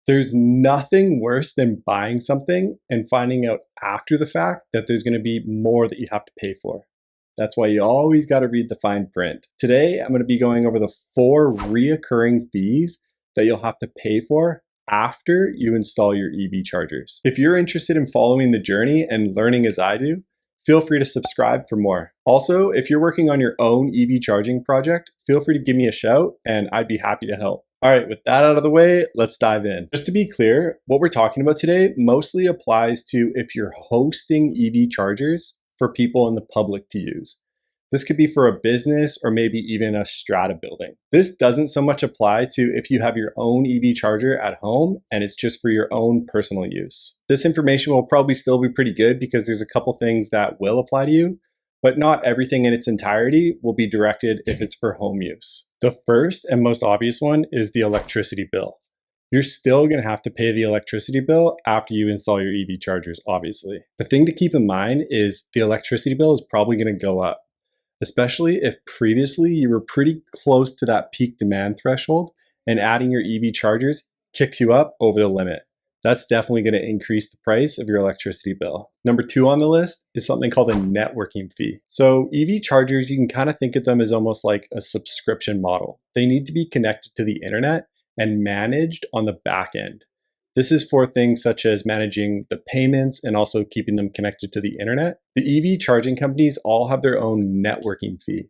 There's nothing worse than buying something and finding out after the fact that there's going to be more that you have to pay for. That's why you always got to read the fine print. Today, I'm going to be going over the 4 reoccurring fees that you'll have to pay for after you install your EV chargers. If you're interested in following the journey and learning as I do, feel free to subscribe for more. Also, if you're working on your own EV charging project, feel free to give me a shout and I'd be happy to help. All right, with that out of the way, let's dive in. Just to be clear, what we're talking about today mostly applies to if you're hosting EV chargers for people in the public to use. This could be for a business or maybe even a strata building. This doesn't so much apply to if you have your own EV charger at home and it's just for your own personal use. This information will probably still be pretty good because there's a couple things that will apply to you, but not everything in its entirety will be directed if it's for home use. The first and most obvious one is the electricity bill. You're still going to have to pay the electricity bill after you install your EV chargers, obviously. The thing to keep in mind is the electricity bill is probably going to go up, especially if previously you were pretty close to that peak demand threshold and adding your EV chargers kicks you up over the limit. That's definitely going to increase the price of your electricity bill. Number 2 on the list is something called a networking fee. So EV chargers, you can kind of think of them as almost like a subscription model. They need to be connected to the internet and managed on the back end. This is for things such as managing the payments and also keeping them connected to the internet. The EV charging companies all have their own networking fee,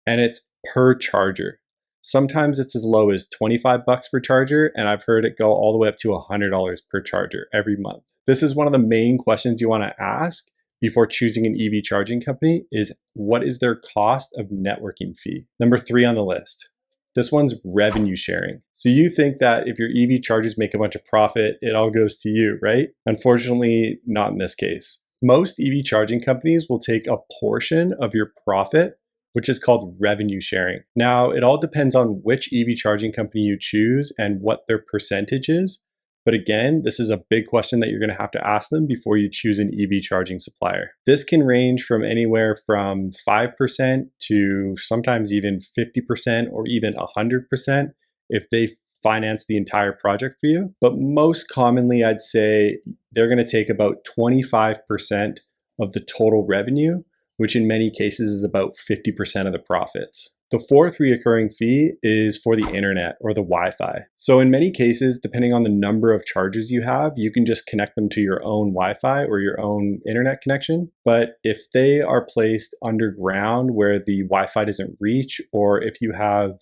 and it's per charger. Sometimes it's as low as $25 per charger, and I've heard it go all the way up to $100 per charger every month. This is one of the main questions you want to ask before choosing an EV charging company is what is their cost of networking fee? Number 3 on the list. This one's revenue sharing. So you think that if your EV chargers make a bunch of profit, it all goes to you, right? Unfortunately, not in this case. Most EV charging companies will take a portion of your profit, which is called revenue sharing. Now, it all depends on which EV charging company you choose and what their percentage is. But again, this is a big question that you're going to have to ask them before you choose an EV charging supplier. This can range from anywhere from 5% to sometimes even 50% or even 100% if they finance the entire project for you. But most commonly, I'd say they're going to take about 25% of the total revenue, which in many cases is about 50% of the profits. The 4th recurring fee is for the internet or the Wi-Fi. So in many cases, depending on the number of chargers you have, you can just connect them to your own Wi-Fi or your own internet connection. But if they are placed underground where the Wi-Fi doesn't reach, or if you have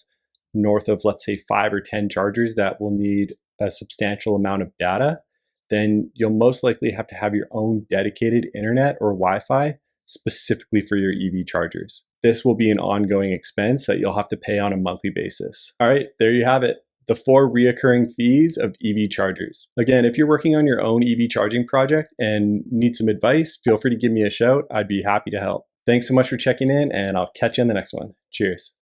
north of, let's say, 5 or 10 chargers that will need a substantial amount of data, then you'll most likely have to have your own dedicated internet or Wi-Fi specifically for your EV chargers. This will be an ongoing expense that you'll have to pay on a monthly basis. All right, there you have it. The 4 reoccurring fees of EV chargers. Again, if you're working on your own EV charging project and need some advice, feel free to give me a shout. I'd be happy to help. Thanks so much for checking in, and I'll catch you on the next one. Cheers.